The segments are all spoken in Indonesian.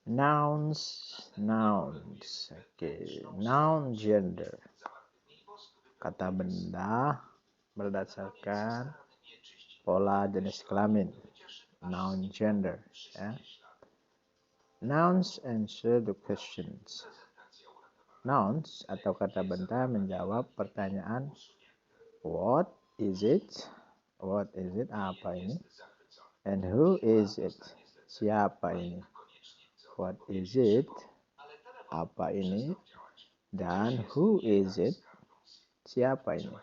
Nouns. Oke, noun gender. Kata benda berdasarkan pola jenis kelamin. Noun gender. Ya. Nouns answer the questions. Nouns atau kata benda menjawab pertanyaan what is it? What is it? Apa ini? And who is it? Siapa ini? What is it? Apa ini? Dan who is it? Siapa ini?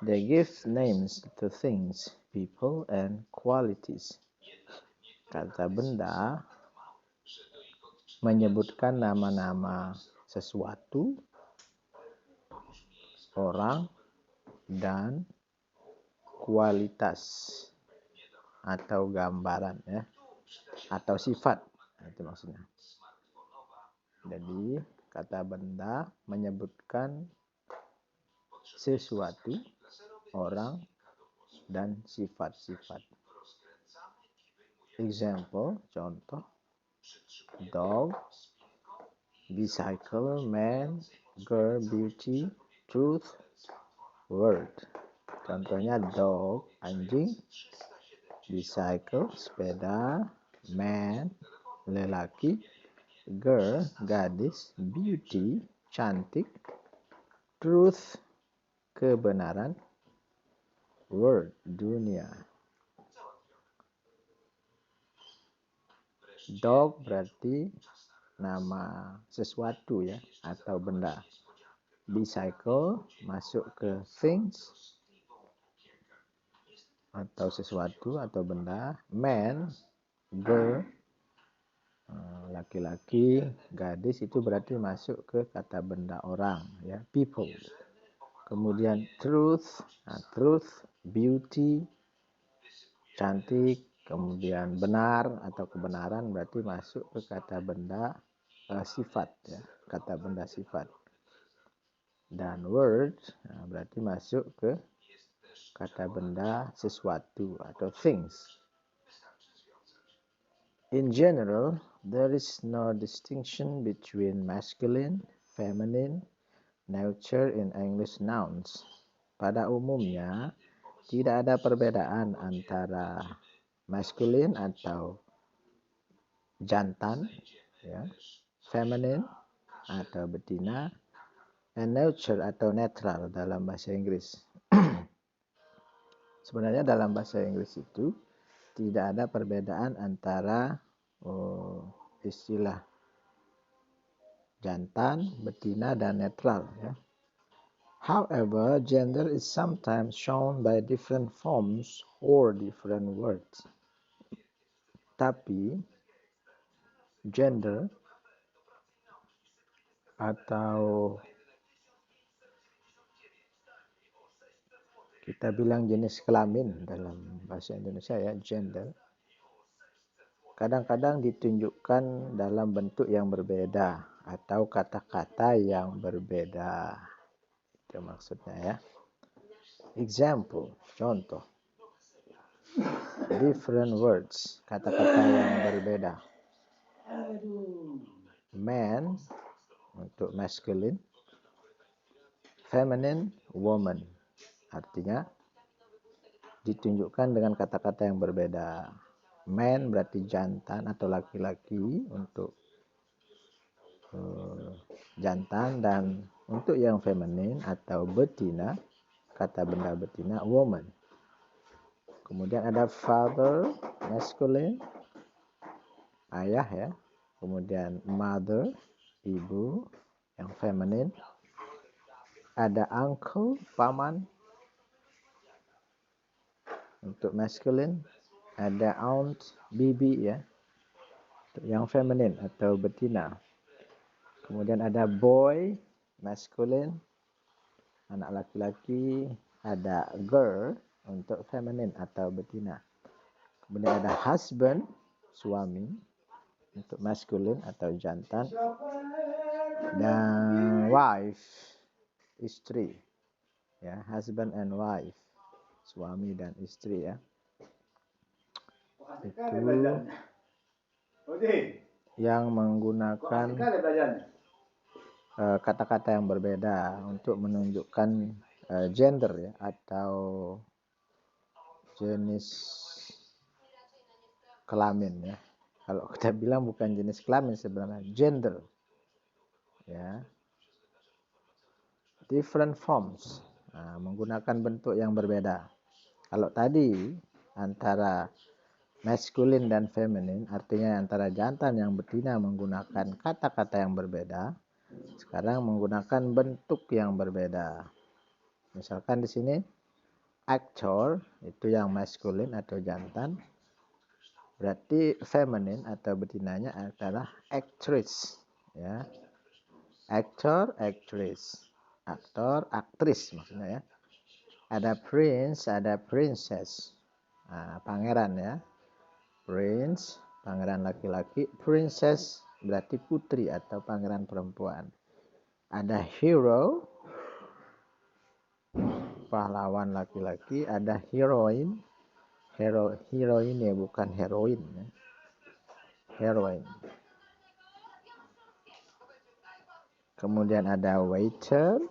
They give names to things, people, and qualities. Kata benda menyebutkan nama-nama sesuatu, orang, dan kualitas atau gambaran, ya, atau sifat. Itu maksudnya. Jadi kata benda menyebutkan sesuatu, orang, dan sifat-sifat. Example, contoh, dog, bicycle, man, girl, beauty, truth, word. Contohnya dog, anjing, bicycle, sepeda, man, lelaki, girl, gadis, beauty, cantik, truth, kebenaran, world, dunia. Dog berarti nama sesuatu, ya, atau benda. Bicycle masuk ke things atau sesuatu atau benda. Man, girl, laki-laki, gadis, itu berarti masuk ke kata benda orang, ya, people. Kemudian truth, truth, beauty, cantik, kemudian benar atau kebenaran berarti masuk ke kata benda sifat, ya, kata benda sifat. Dan word berarti masuk ke kata benda sesuatu atau things. In general, there is no distinction between masculine, feminine, neuter in English nouns. Pada umumnya, tidak ada perbedaan antara masculine atau jantan, ya, feminine atau betina, and neuter atau netral dalam bahasa Inggris. Sebenarnya dalam bahasa Inggris itu tidak ada perbedaan antara istilah jantan, betina, dan netral, ya. However, gender is sometimes shown by different forms or different words. Tapi gender atau kita bilang jenis kelamin dalam bahasa Indonesia, ya, gender, kadang-kadang ditunjukkan dalam bentuk yang berbeda atau kata-kata yang berbeda. Itu maksudnya, ya. Example, contoh. Different words, kata-kata yang berbeda. Man untuk masculine, feminine, woman. Artinya ditunjukkan dengan kata-kata yang berbeda. Man berarti jantan atau laki-laki untuk jantan, dan untuk yang feminin atau betina, kata benda betina, woman. Kemudian ada father, masculine, ayah, ya. Kemudian mother, ibu, yang feminin. Ada uncle, paman, untuk masculine. Ada aunt, bibi, ya, untuk yang feminin atau betina. Kemudian ada boy, masculine, anak laki-laki. Ada girl untuk feminin atau betina. Kemudian ada husband, suami, untuk masculine atau jantan. Dan wife, istri, ya, husband and wife. suami dan istri ya. Itu yang menggunakan kata-kata yang berbeda untuk menunjukkan gender ya, atau jenis kelamin ya. Kalau kita bilang bukan jenis kelamin sebenarnya, gender ya. Different forms, menggunakan bentuk yang berbeda. Kalau tadi antara masculine dan feminine, artinya antara jantan yang betina menggunakan kata-kata yang berbeda, sekarang menggunakan bentuk yang berbeda. Misalkan di sini actor itu yang masculine atau jantan, berarti feminine atau betinanya adalah actress ya. Actor, actress, aktor, aktris maksudnya ya. Ada prince, ada princess, pangeran ya. Prince, pangeran laki-laki. Princess berarti putri atau pangeran perempuan. Ada hero, pahlawan laki-laki. Ada heroine, heroine ya, bukan heroin ya. Heroine. Kemudian ada waiter,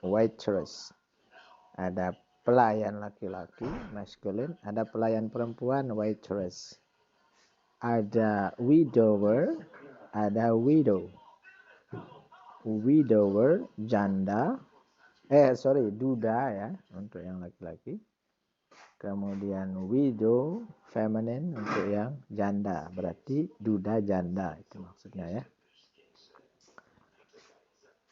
waitress. Ada pelayan laki-laki, masculine. Ada pelayan perempuan, waitress. Ada widower, ada widow. Widower, janda. Duda ya, untuk yang laki-laki. Kemudian widow, feminine, untuk yang janda. Berarti duda, janda, itu maksudnya ya.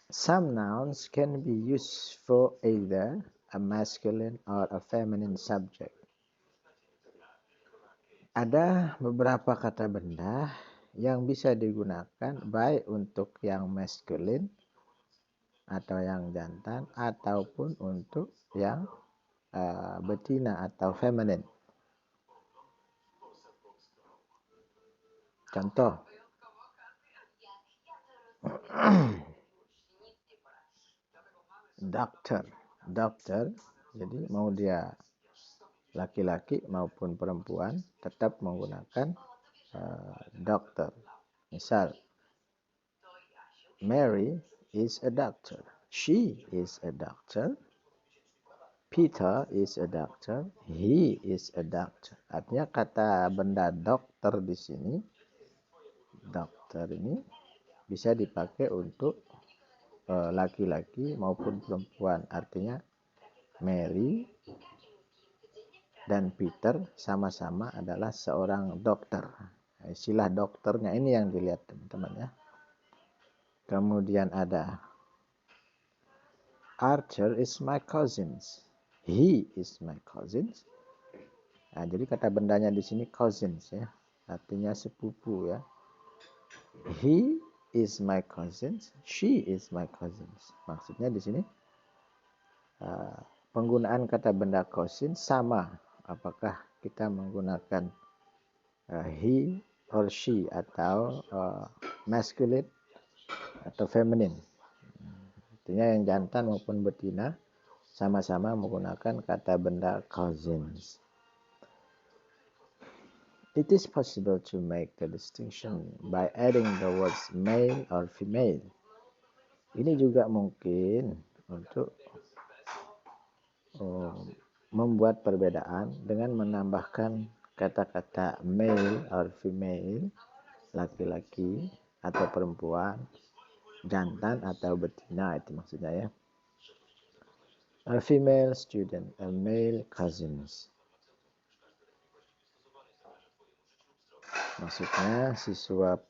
Some nouns can be used for either a masculine or a feminine subject. Ada beberapa kata benda yang bisa digunakan baik untuk yang masculine atau yang jantan ataupun untuk yang betina atau feminine. Contoh, dokter, jadi mau dia laki-laki maupun perempuan tetap menggunakan dokter. Misal, Mary is a doctor, she is a doctor, Peter is a doctor, he is a doctor. Artinya kata benda dokter di sini, dokter ini bisa dipakai untuk laki-laki maupun perempuan. Artinya Mary dan Peter sama-sama adalah seorang dokter. Istilah dokternya ini yang dilihat teman-teman ya. Kemudian ada Arthur is my cousin. He is my cousin. Jadi kata bendanya di sini cousins ya. Artinya sepupu ya. He is my cousin. She is my cousin. Maksudnya di sini penggunaan kata benda cousin sama. Apakah kita menggunakan he or she atau masculine atau feminine. Artinya yang jantan maupun betina sama-sama menggunakan kata benda cousins. It is possible to make the distinction by adding the words male or female. Ini juga mungkin untuk membuat perbedaan dengan menambahkan kata-kata male or female, laki-laki atau perempuan, jantan atau betina, itu maksudnya ya. A female student, a male cousins. Maksudnya siswa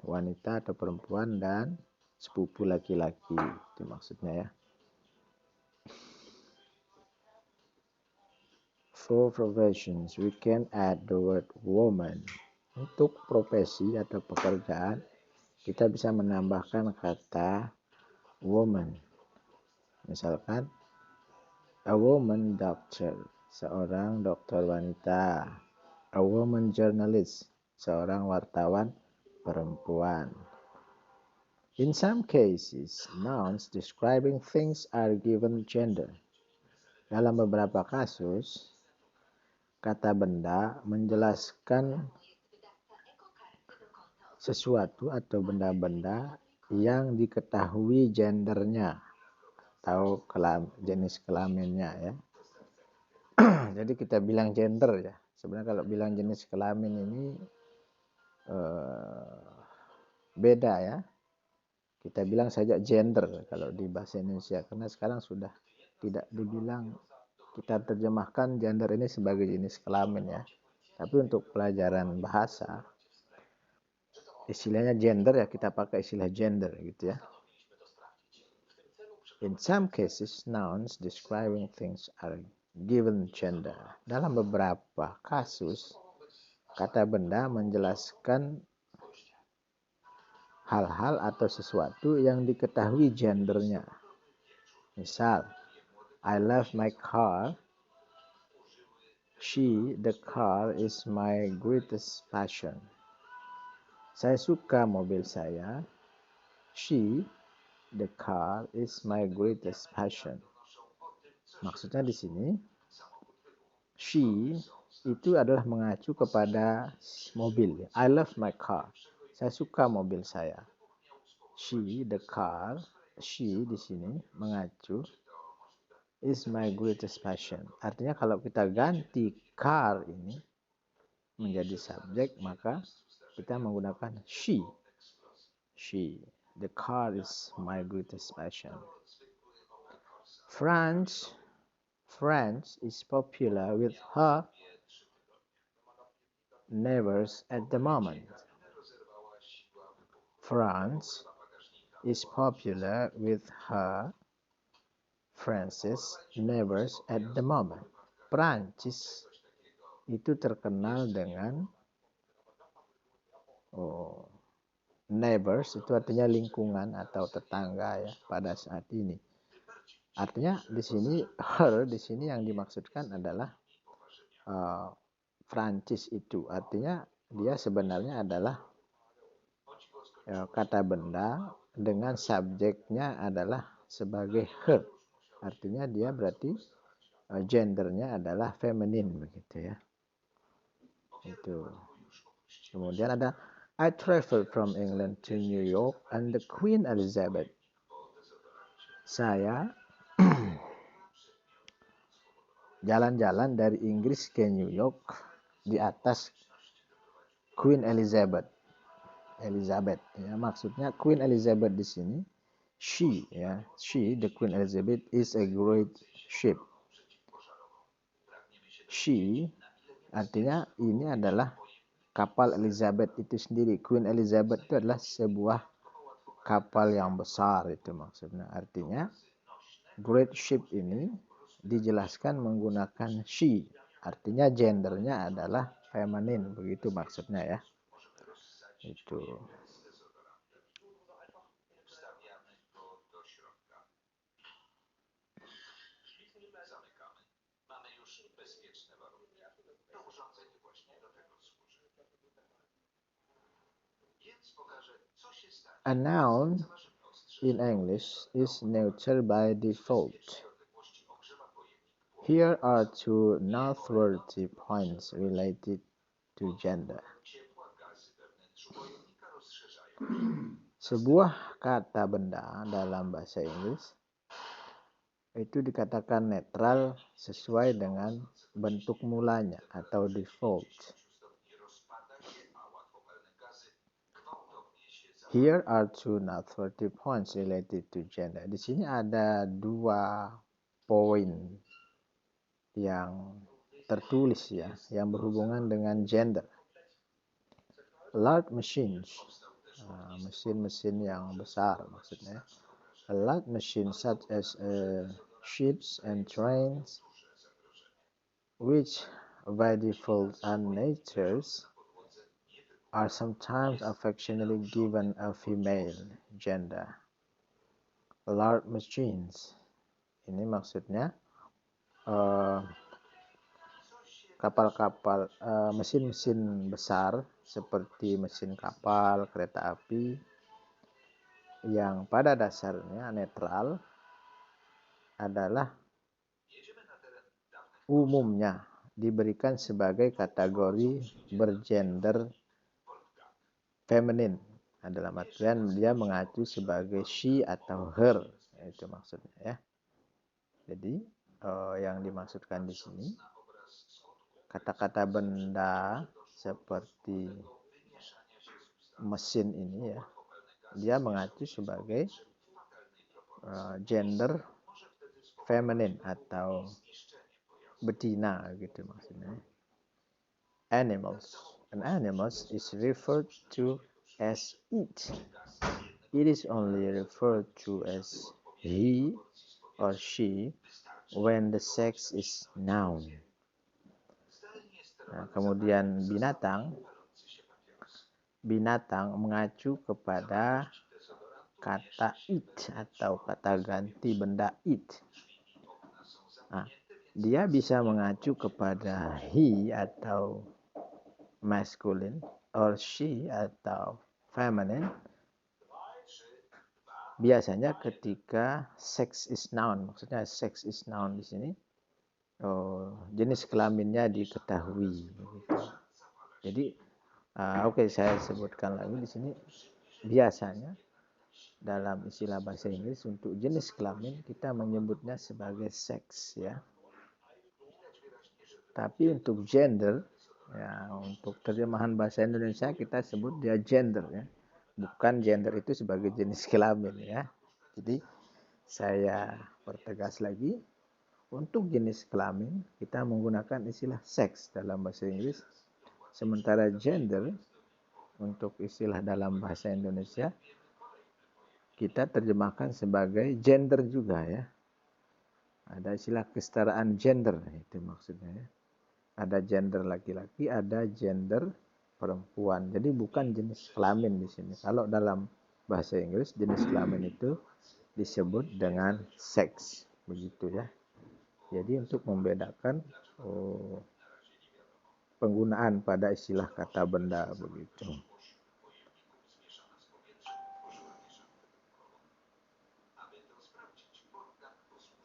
wanita atau perempuan dan sepupu laki-laki, itu maksudnya ya. For professions, we can add the word woman. Untuk profesi atau pekerjaan, kita bisa menambahkan kata woman. Misalkan, a woman doctor, seorang dokter wanita. A woman journalist, seorang wartawan perempuan. In some cases, nouns describing things are given gender. Dalam beberapa kasus, kata benda menjelaskan sesuatu atau benda-benda yang diketahui gendernya atau jenis kelaminnya ya. Jadi kita bilang gender ya. Sebenarnya kalau bilang jenis kelamin ini beda ya. Kita bilang saja gender kalau di bahasa Indonesia, karena sekarang sudah tidak dibilang, kita terjemahkan gender ini sebagai jenis kelamin ya. Tapi untuk pelajaran bahasa, istilahnya gender ya, kita pakai istilah gender gitu ya. In some cases, nouns describing things are given gender. Dalam beberapa kasus, kata benda menjelaskan hal-hal atau sesuatu yang diketahui gendernya. Misal, I love my car. The car is my greatest passion. Saya suka mobil saya. The car is my greatest passion. Maksudnya di sini, she itu adalah mengacu kepada mobil. I love my car. Saya suka mobil saya. The car, di sini mengacu is my greatest passion. Artinya kalau kita ganti car ini menjadi subjek, maka kita menggunakan she. The car is my greatest passion. France is popular with her neighbors at the moment. France is popular with her France's neighbors at the moment. Prancis itu terkenal dengan neighbors, itu artinya lingkungan atau tetangga ya pada saat ini. Artinya di sini her di sini yang dimaksudkan adalah Prancis itu. Artinya dia sebenarnya adalah kata benda dengan subjeknya adalah sebagai her. Artinya dia berarti gendernya adalah feminin begitu ya. Itu. Kemudian ada I traveled from England to New York and the Queen Elizabeth. Saya jalan-jalan dari Inggris ke New York di atas Queen Elizabeth. Ya, maksudnya Queen Elizabeth di sini she, the Queen Elizabeth is a great ship. She artinya ini adalah kapal Elizabeth itu sendiri. Queen Elizabeth itu adalah sebuah kapal yang besar, itu maksudnya. Artinya great ship ini dijelaskan menggunakan she. Artinya gendernya adalah feminin, begitu maksudnya ya. Itu. A noun in English is neuter by default. Here are two noteworthy points related to gender. Sebuah kata benda dalam bahasa Inggris itu dikatakan netral sesuai dengan bentuk mulanya atau default. Here are two noteworthy points related to gender. Di sini ada dua poin yang tertulis ya, yang berhubungan dengan gender. Large machines, mesin-mesin yang besar maksudnya. A large machine such as ships and trains, which by default are natures, are sometimes affectionately given a female gender. Large machines, ini maksudnya kapal-kapal, mesin-mesin besar seperti mesin kapal, kereta api yang pada dasarnya netral adalah umumnya diberikan sebagai kategori bergender feminin. Nah, dalam artian dia mengacu sebagai she atau her, itu maksudnya ya. Jadi yang dimaksudkan di sini kata-kata benda seperti mesin ini ya, dia mengacu sebagai gender feminin atau betina gitu maksudnya. Animals. An animals is referred to as it. It is only referred to as he or she when the sex is noun. Nah, kemudian binatang mengacu kepada kata it atau kata ganti benda it. Nah, dia bisa mengacu kepada he atau masculine or she atau feminine. Biasanya ketika sex is noun, maksudnya sex is noun di sini, jenis kelaminnya diketahui. Jadi, oke, saya sebutkan lagi di sini. Biasanya dalam istilah bahasa Inggris untuk jenis kelamin kita menyebutnya sebagai sex, ya. Tapi untuk gender, ya, untuk terjemahan bahasa Indonesia kita sebut dia gender, ya. Bukan gender itu sebagai jenis kelamin, ya. Jadi saya pertegas lagi, untuk jenis kelamin kita menggunakan istilah seks dalam bahasa Inggris, sementara gender untuk istilah dalam bahasa Indonesia kita terjemahkan sebagai gender juga, ya. Ada istilah kesetaraan gender, itu maksudnya, ya. Ada gender laki-laki, ada gender perempuan. Jadi bukan jenis kelamin di sini. Kalau dalam bahasa Inggris jenis kelamin itu disebut dengan sex, begitu ya. Jadi untuk membedakan penggunaan pada istilah kata benda begitu.